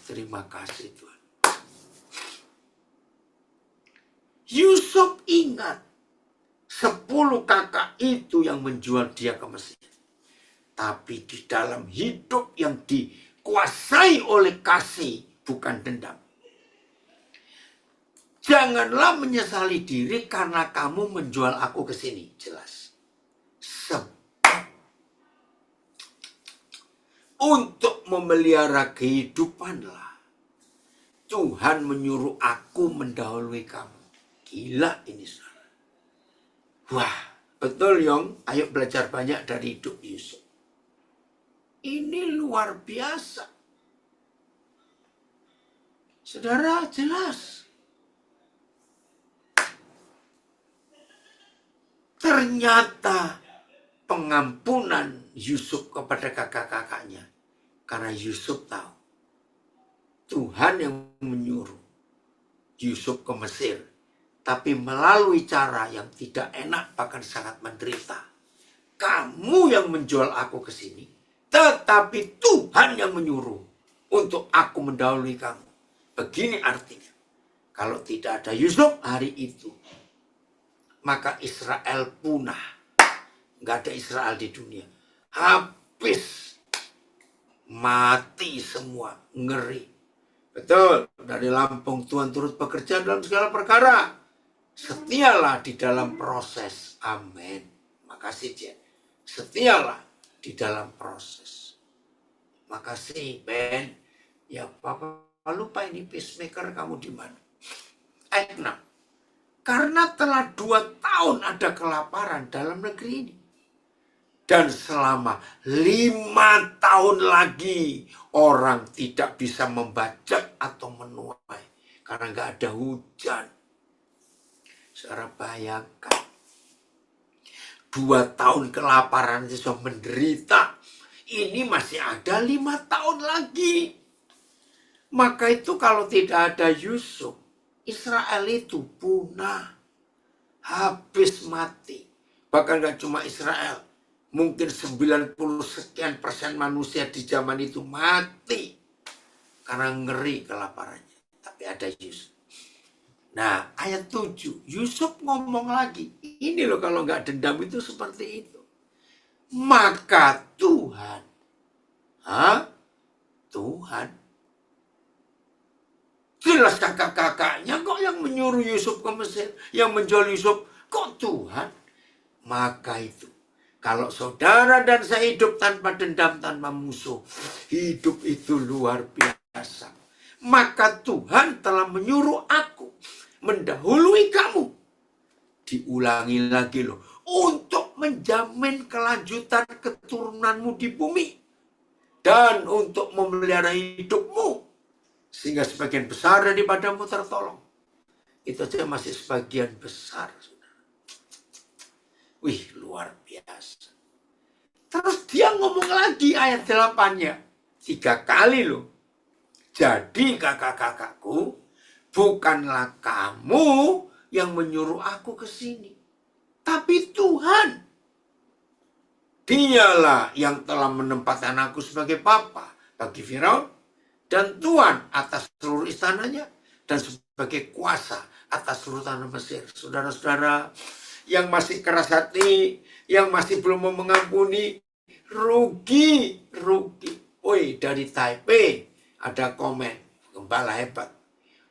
Terima kasih Tuhan. Yusuf ingat 10 kakak itu yang menjual dia ke Mesir. Tapi di dalam hidup yang dikuasai oleh kasih, bukan dendam. Janganlah menyesali diri karena kamu menjual aku ke sini. Jelas. Sebab untuk memelihara kehidupanlah Tuhan menyuruh aku mendahului kamu. Gila ini, saudara. Wah, betul Yong. Ayo belajar banyak dari hidup Yusuf. Ini luar biasa. Saudara, jelas. Ternyata pengampunan Yusuf kepada kakak-kakaknya. Karena Yusuf tahu. Tuhan yang menyuruh Yusuf ke Mesir. Tapi melalui cara yang tidak enak, bahkan sangat menderita. Kamu yang menjual aku ke sini. Tetapi Tuhan yang menyuruh untuk aku mendahului kamu. Begini artinya. Kalau tidak ada Yusuf hari itu, maka Israel punah. Nggak ada Israel di dunia. Habis. Mati semua. Ngeri. Betul. Dari Lampung Tuhan turut bekerja dalam segala perkara. Setialah di dalam proses. Amin. Makasih, Jen. Setialah di dalam proses. Makasih, Ben. Ya, Papa lupa ini peacemaker kamu di mana? Ayat 6. Karena telah 2 tahun ada kelaparan dalam negeri ini. Dan selama 5 tahun lagi orang tidak bisa membajak atau menuai. Karena nggak ada hujan. Saudara bayangkan. 2 tahun kelaparan itu sudah menderita. Ini masih ada 5 tahun lagi. Maka itu kalau tidak ada Yusuf, Israel itu punah. Habis mati. Bahkan gak cuma Israel. Mungkin 90 sekian persen manusia di zaman itu mati. Karena ngeri kelaparannya. Tapi ada Yusuf. Nah, ayat 7. Yusuf ngomong lagi. Ini loh kalau gak dendam itu seperti itu. Maka Tuhan. Tuhan. Jelas kakak-kakaknya kok yang menyuruh Yusuf ke Mesir. Yang menjual Yusuf. Kok Tuhan? Maka itu. Kalau saudara dan saya hidup tanpa dendam, tanpa musuh. Hidup itu luar biasa. Maka Tuhan telah menyuruh aku mendahului kamu. Diulangi lagi loh. Untuk menjamin kelanjutan keturunanmu di bumi. Dan untuk memelihara hidupmu. Sehingga sebagian besar daripadamu tertolong. Itu saja masih sebagian besar. Wih, luar biasa. Terus dia ngomong lagi ayat 8-nya. 3 kali loh. Jadi kakak-kakakku, bukanlah kamu yang menyuruh aku ke sini. Tapi Tuhan. Dialah yang telah menempatkan aku sebagai papa bagi Firaun. Dan Tuhan atas seluruh istananya. Dan sebagai kuasa atas seluruh tanah Mesir. Saudara-saudara yang masih keras hati, yang masih belum mau mengampuni, rugi. Woi, dari Taipei ada komen, gembala hebat.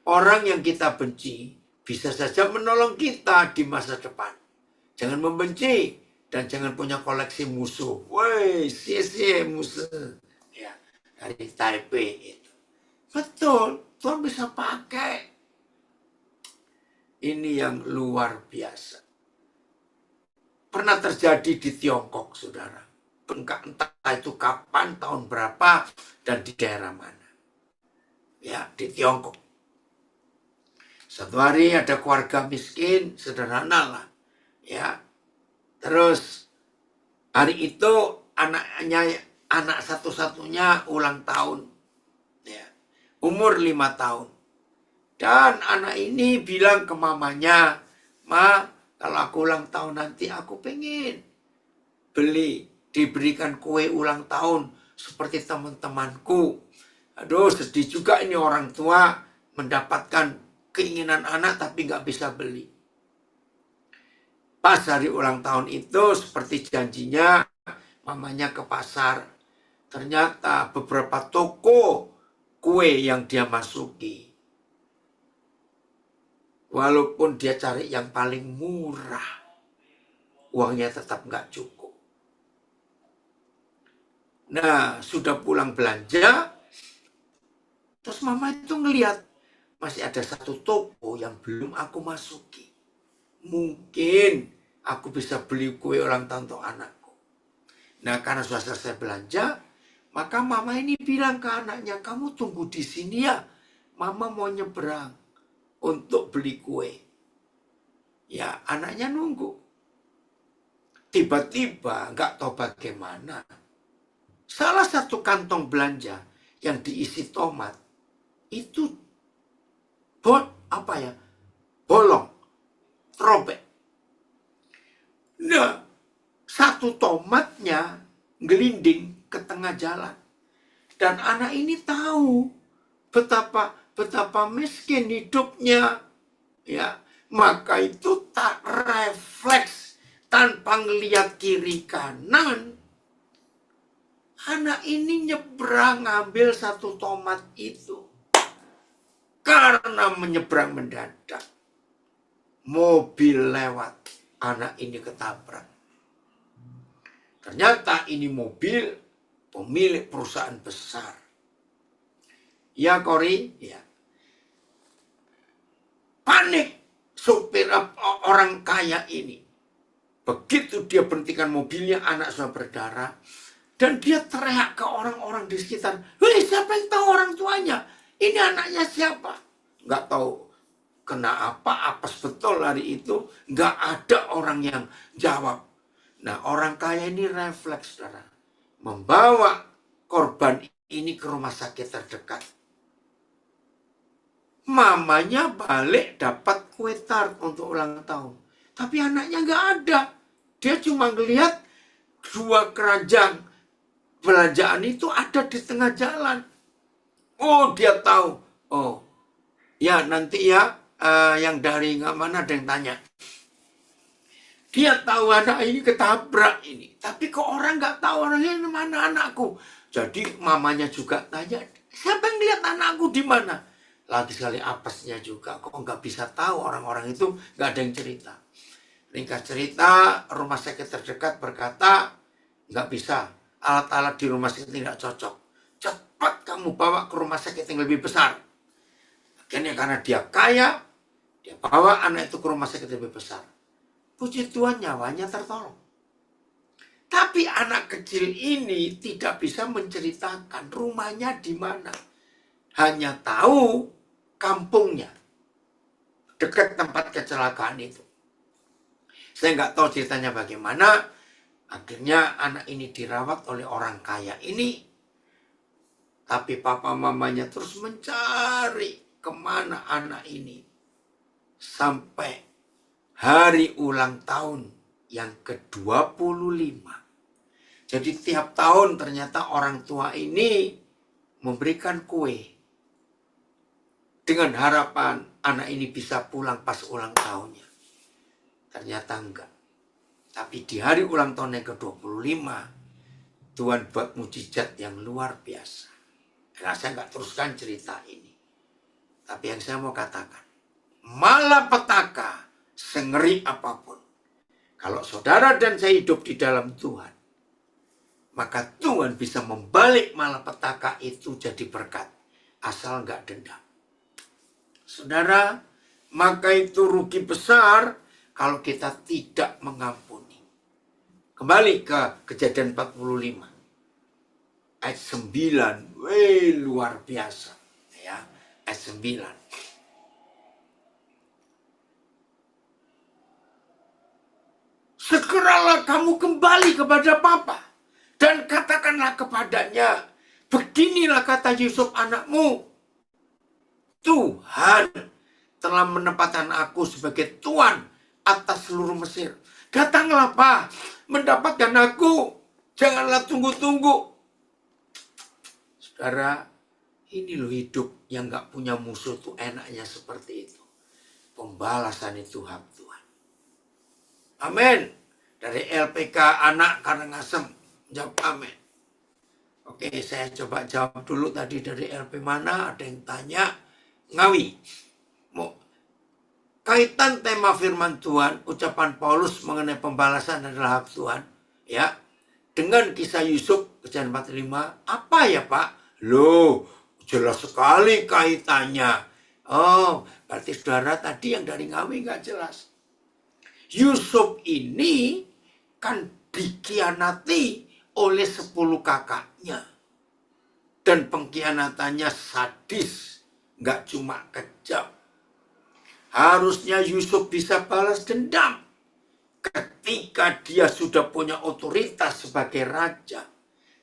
Orang yang kita benci bisa saja menolong kita di masa depan. Jangan membenci dan jangan punya koleksi musuh. Woi, sia musuh. Ya, dari Taipei itu. Betul, Tuhan bisa pakai. Ini yang luar biasa. Pernah terjadi di Tiongkok, saudara. Entah itu kapan, tahun berapa, dan di daerah mana. Ya, di Tiongkok. Satu hari ada keluarga miskin, sederhana lah. Ya, terus hari itu anak satu-satunya ulang tahun. Ya, umur 5 tahun. Dan anak ini bilang ke mamanya, Ma, kalau aku ulang tahun nanti aku pengen diberikan kue ulang tahun seperti teman-temanku. Aduh, sedih juga ini orang tua mendapatkan keinginan anak tapi nggak bisa beli. Pas hari ulang tahun itu seperti janjinya, mamanya ke pasar. Ternyata beberapa toko kue yang dia masuki, walaupun dia cari yang paling murah, uangnya tetap nggak cukup. Nah, sudah pulang belanja, terus mama itu ngelihat masih ada satu toko yang belum aku masuki. Mungkin aku bisa beli kue ulang tahun untuk anakku. Nah, karena sudah selesai belanja, maka mama ini bilang ke anaknya, kamu tunggu di sini ya. Mama mau nyebrang untuk beli kue. Ya, anaknya nunggu. Tiba-tiba, nggak tahu bagaimana, salah satu kantong belanja yang diisi tomat itu bolong, robek. Nah, satu tomatnya gelinding ke tengah jalan. Dan anak ini tahu betapa miskin hidupnya. Ya, maka itu tak refleks tanpa ngeliat kiri kanan. Anak ini nyebrang ngambil satu tomat itu. Karena menyeberang mendadak, mobil lewat, anak ini ketabrak. Ternyata ini mobil pemilik perusahaan besar. Ya, Kori, ya. Panik supir orang kaya ini. Begitu dia berhentikan mobilnya, anak sudah berdarah. Dan dia teriak ke orang-orang di sekitar, "Hei, siapa yang tahu orang tuanya? Ini anaknya siapa?" Nggak tahu kena apa, apes betul hari itu. Nggak ada orang yang jawab. Nah, orang kaya ini refleks, saudara. Membawa korban ini ke rumah sakit terdekat. Mamanya balik dapat kue tart untuk ulang tahun. Tapi anaknya nggak ada. Dia cuma ngelihat 2 keranjang belanjaan itu ada di tengah jalan. Oh, dia tahu. Oh, ya nanti ya, yang dari nggak mana ada yang tanya. Dia tahu anak ini ketabrak ini. Tapi kok orang nggak tahu orangnya mana anakku. Jadi mamanya juga tanya, siapa yang lihat anakku di mana? Lagi sekali apesnya juga. Kok nggak bisa tahu orang-orang itu nggak ada yang cerita. Ringkas cerita, rumah sakit terdekat berkata, nggak bisa. Alat-alat di rumah sakit tidak cocok. Cepat kamu bawa ke rumah sakit yang lebih besar. Akhirnya karena dia kaya, dia bawa anak itu ke rumah sakit lebih besar. Puji Tuhan, nyawanya tertolong. Tapi anak kecil ini tidak bisa menceritakan rumahnya di mana. Hanya tahu kampungnya, dekat tempat kecelakaan itu. Saya nggak tahu ceritanya bagaimana. Akhirnya anak ini dirawat oleh orang kaya ini. Tapi papa mamanya terus mencari kemana anak ini. Sampai hari ulang tahun yang ke-25. Jadi tiap tahun ternyata orang tua ini memberikan kue. Dengan harapan anak ini bisa pulang pas ulang tahunnya. Ternyata enggak. Tapi di hari ulang tahun yang ke-25, Tuhan buat mujizat yang luar biasa. Karena saya nggak teruskan cerita ini. Tapi yang saya mau katakan, malapetaka sengeri apapun, kalau saudara dan saya hidup di dalam Tuhan, maka Tuhan bisa membalik malapetaka itu jadi berkat. Asal nggak dendam. Saudara, maka itu rugi besar kalau kita tidak mengampuni. Kembali ke Kejadian 45. Ayat 9. Luar biasa. Ya, ayat 9. Segeralah kamu kembali kepada Papa. Dan katakanlah kepadanya, beginilah kata Yusuf anakmu. Tuhan telah menempatkan aku sebagai tuan atas seluruh Mesir. Datanglah Pak, mendapatkan aku. Janganlah tunggu-tunggu. Saudara, ini loh hidup yang gak punya musuh tuh enaknya seperti itu. Pembalasan itu hak Tuhan. Amin. Dari LPK anak Karangasem. Jawab amin. Oke, saya coba jawab dulu tadi dari LP mana. Ada yang tanya. Ngawi. Kaitan tema firman Tuhan, ucapan Paulus mengenai pembalasan adalah hak Tuhan. Ya, dengan kisah Yusuf Kejadian 45? Apa ya Pak? Loh, jelas sekali kaitannya. Oh, berarti saudara tadi yang dari Ngawi nggak jelas. Yusuf ini kan dikhianati oleh 10 kakaknya. Dan pengkhianatannya sadis, nggak cuma kejam. Harusnya Yusuf bisa balas dendam ketika dia sudah punya otoritas sebagai raja.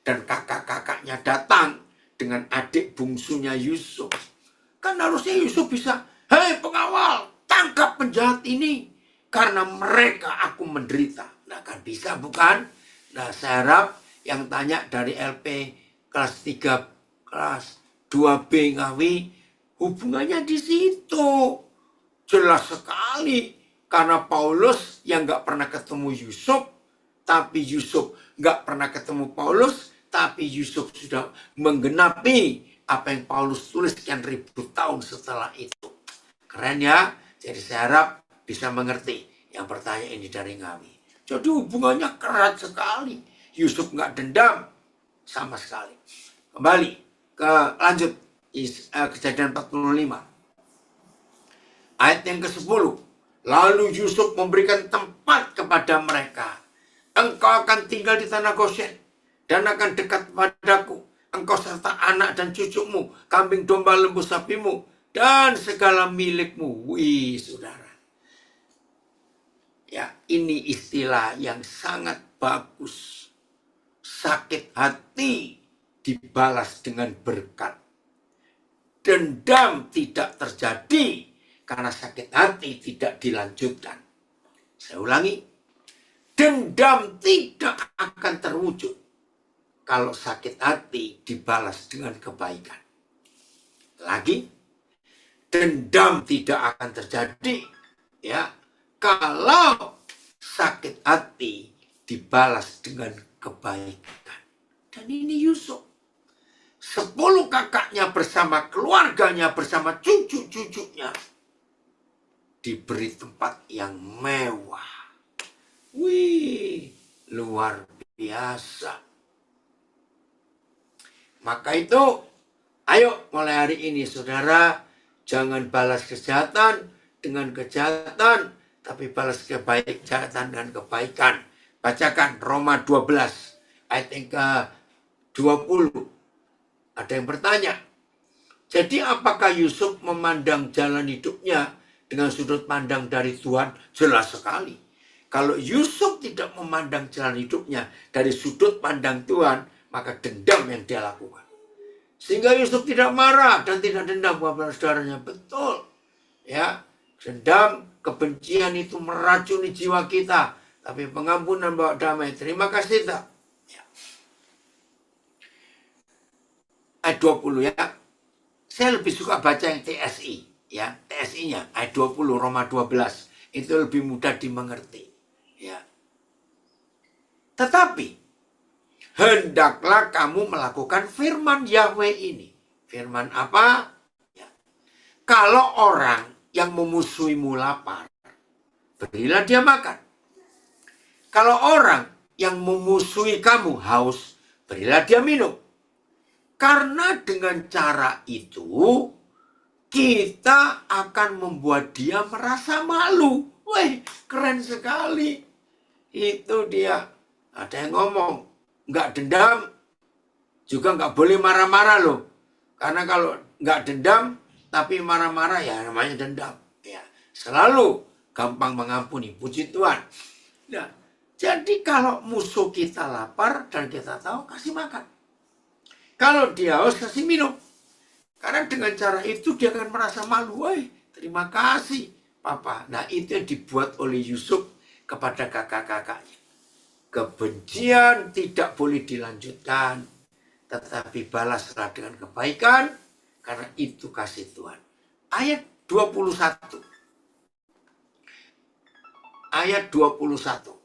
Dan kakak-kakaknya datang dengan adik bungsunya Yusuf. Kan harusnya Yusuf bisa, hei pengawal, tangkap penjahat ini. Karena mereka aku menderita. Nah kan bisa bukan? Nah saya harap yang tanya dari LP kelas 3, kelas 2B Ngawi, hubungannya di situ. Jelas sekali. Karena Paulus yang gak pernah ketemu Yusuf, tapi Yusuf gak pernah ketemu Paulus, tapi Yusuf sudah menggenapi apa yang Paulus tulis sekian ribu tahun setelah itu. Keren ya? Jadi saya harap bisa mengerti yang pertanyaan ini dari Ngawi. Jadi hubungannya erat sekali. Yusuf nggak dendam sama sekali. Kembali ke lanjut Kejadian 45. Ayat yang ke-10. Lalu Yusuf memberikan tempat kepada mereka. Engkau akan tinggal di tanah Goshen dan akan dekat padaku. Engkau serta anak dan cucumu, kambing domba lembu sapimu, dan segala milikmu. Wih, saudara. Ya, ini istilah yang sangat bagus. Sakit hati dibalas dengan berkat. Dendam tidak terjadi karena sakit hati tidak dilanjutkan. Saya ulangi. Dendam tidak akan terwujud kalau sakit hati dibalas dengan kebaikan. Lagi, dendam tidak akan terjadi ya kalau sakit hati dibalas dengan kebaikan. Dan ini Yusuf. 10 kakaknya bersama keluarganya, bersama cucu-cucunya diberi tempat yang mewah. Wih, luar biasa. Maka itu, ayo mulai hari ini saudara, jangan balas kejahatan dengan kejahatan, tapi balas kejahatan dengan kebaikan. Bacakan Roma 12, ayat yang ke-20. Ada yang bertanya, jadi apakah Yusuf memandang jalan hidupnya dengan sudut pandang dari Tuhan? Jelas sekali. Kalau Yusuf tidak memandang jalan hidupnya dari sudut pandang Tuhan, maka dendam yang dia lakukan. Sehingga Yusuf tidak marah dan tidak dendam kepada saudaranya. Betul. Ya, dendam, kebencian itu meracuni jiwa kita. Tapi pengampunan bawa damai. Terima kasih tak? Ya. Ayat 20 ya. Saya lebih suka baca yang TSI. Ya, TSI-nya ayat 20 Roma 12. Itu lebih mudah dimengerti. Ya. Tetapi hendaklah kamu melakukan firman Yahweh ini. Firman apa? Ya. Kalau orang yang memusuhimu lapar, berilah dia makan. Kalau orang yang memusuhi kamu haus, berilah dia minum. Karena dengan cara itu, kita akan membuat dia merasa malu. Wih, keren sekali. Itu dia. Ada yang ngomong, nggak dendam, juga nggak boleh marah-marah loh. Karena kalau nggak dendam, tapi marah-marah ya namanya dendam. Ya, selalu gampang mengampuni. Puji Tuhan. Nah, jadi kalau musuh kita lapar dan kita tahu, kasih makan. Kalau dia haus, kasih minum. Karena dengan cara itu dia akan merasa malu. Woi, terima kasih Papa. Nah, itu yang dibuat oleh Yusuf kepada kakak-kakaknya. Kebencian tidak boleh dilanjutkan, tetapi balaslah dengan kebaikan, karena itu kasih Tuhan. Ayat 21. Ayat 21.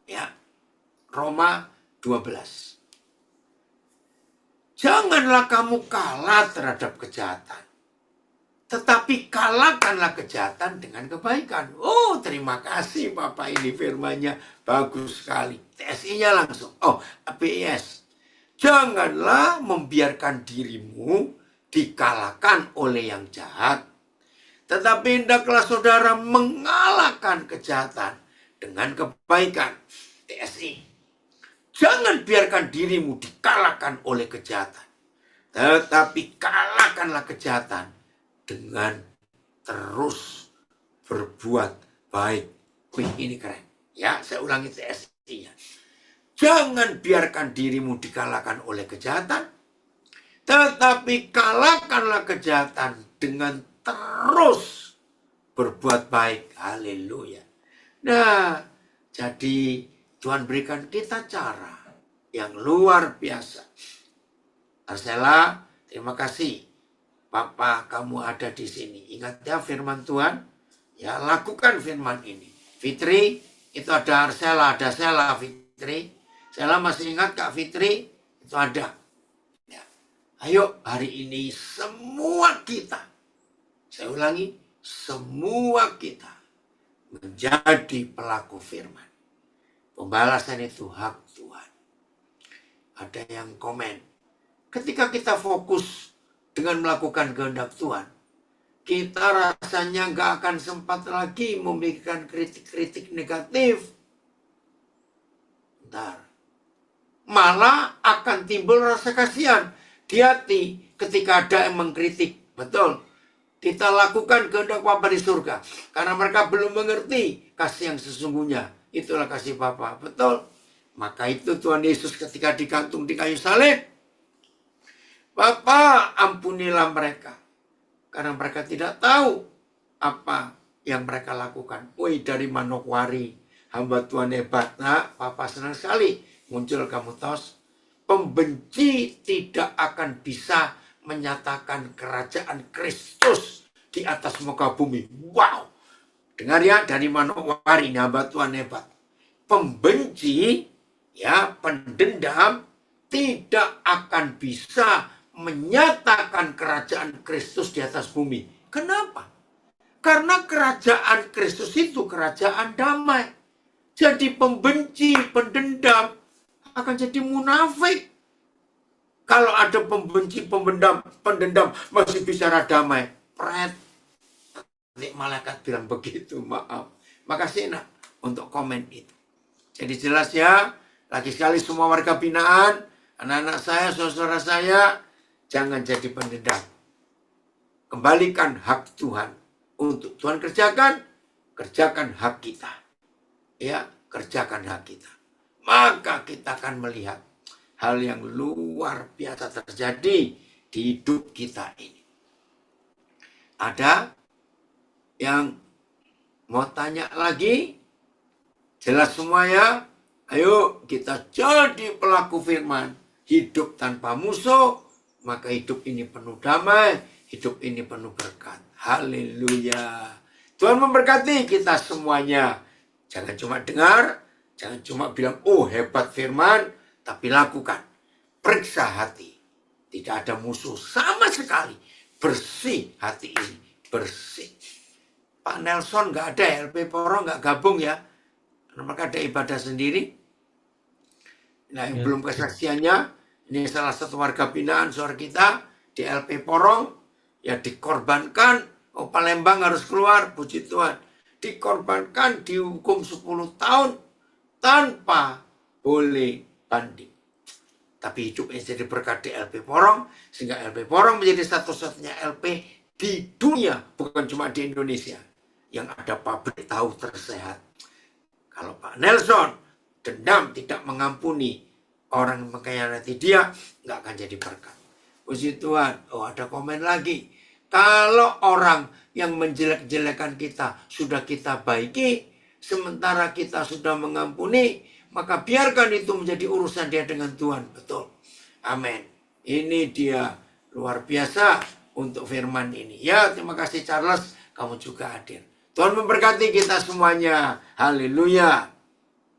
Ya. Roma 12. Janganlah kamu kalah terhadap kejahatan, Tetapi kalahkanlah kejahatan dengan kebaikan. Oh, terima kasih Bapak, ini firman-Nya bagus sekali. TSI-nya langsung. Oh, PIS. Janganlah membiarkan dirimu dikalahkan oleh yang jahat. Tetapi hendaklah saudara mengalahkan kejahatan dengan kebaikan. TSI. Jangan biarkan dirimu dikalahkan oleh kejahatan. Tetapi kalahkanlah kejahatan dengan terus berbuat baik. Wih, ini keren. Ya, saya ulangi TSI-nya. Jangan biarkan dirimu dikalahkan oleh kejahatan, tetapi kalahkanlah kejahatan dengan terus berbuat baik. Haleluya. Nah, jadi Tuhan berikan kita cara yang luar biasa. Arsela, terima kasih. Papa, kamu ada di sini. Ingat ya firman Tuhan. Ya, lakukan firman ini. Fitri, itu ada Arsela, ada Sela, Fitri. Sela masih ingat Kak Fitri? Itu ada. Ya. Ayo, hari ini semua kita. Saya ulangi, semua kita menjadi pelaku firman. Pembalasan itu hak Tuhan. Ada yang komen. Ketika kita fokus dengan melakukan kehendak Tuhan, kita rasanya nggak akan sempat lagi memberikan kritik-kritik negatif. Bentar. Malah akan timbul rasa kasihan di hati ketika ada yang mengkritik. Betul. Kita lakukan kehendak Bapa di surga. Karena mereka belum mengerti kasih yang sesungguhnya. Itulah kasih Bapa. Betul. Maka itu Tuhan Yesus ketika digantung di kayu salib. Bapa, ampunilah mereka. Karena mereka tidak tahu apa yang mereka lakukan. Woi, dari Manokwari. Hamba Tuhan hebat. Nah, Papa senang sekali. Muncul kamu tos. Pembenci tidak akan bisa menyatakan kerajaan Kristus di atas muka bumi. Wow. Dengar ya, dari Manokwari. Ini hamba Tuhan hebat. Pembenci, ya, pendendam tidak akan bisa menyatakan kerajaan Kristus di atas bumi. Kenapa? Karena kerajaan Kristus itu kerajaan damai. Jadi pembenci, pendendam akan jadi munafik. Kalau ada pembenci, pendendam masih bicara damai. Pret. Nanti malaikat bilang begitu, maaf. Makasih nak untuk komen itu. Jadi jelas ya, lagi sekali semua warga binaan, anak-anak saya, saudara saya, jangan jadi pendendam. Kembalikan hak Tuhan. Untuk Tuhan kerjakan hak kita. Ya, kerjakan hak kita. Maka kita akan melihat hal yang luar biasa terjadi di hidup kita ini. Ada yang mau tanya lagi? Jelas semua ya? Ayo kita jadi pelaku firman. Hidup tanpa musuh, maka hidup ini penuh damai, hidup ini penuh berkat. Haleluya. Tuhan memberkati kita semuanya. Jangan cuma dengar, jangan cuma bilang, oh hebat firman, tapi lakukan. Periksa hati. Tidak ada musuh sama sekali. Bersih hati ini. Bersih. Pak Nelson nggak ada, LP Porong nggak gabung ya. Karena mereka ada ibadah sendiri. Nah, yang belum kesaksiannya, ini salah satu warga binaan saudara kita di LP Porong. Ya dikorbankan. Oh, Palembang harus keluar, puji Tuhan. Dikorbankan, dihukum 10 tahun tanpa boleh banding. Tapi hidupnya jadi berkat di LP Porong, sehingga LP Porong menjadi satu-satunya LP di dunia, bukan cuma di Indonesia, yang ada pabrik tahu tersehat. Kalau Pak Nelson dendam tidak mengampuni orang yang mengkhianati dia, nggak akan jadi berkat. Puji Tuhan. Oh, ada komen lagi. Kalau orang yang menjelek-jelekan kita sudah kita baiki, sementara kita sudah mengampuni, maka biarkan itu menjadi urusan dia dengan Tuhan. Betul. Amin. Ini dia luar biasa untuk firman ini. Ya, terima kasih Charles. Kamu juga hadir. Tuhan memberkati kita semuanya. Haleluya.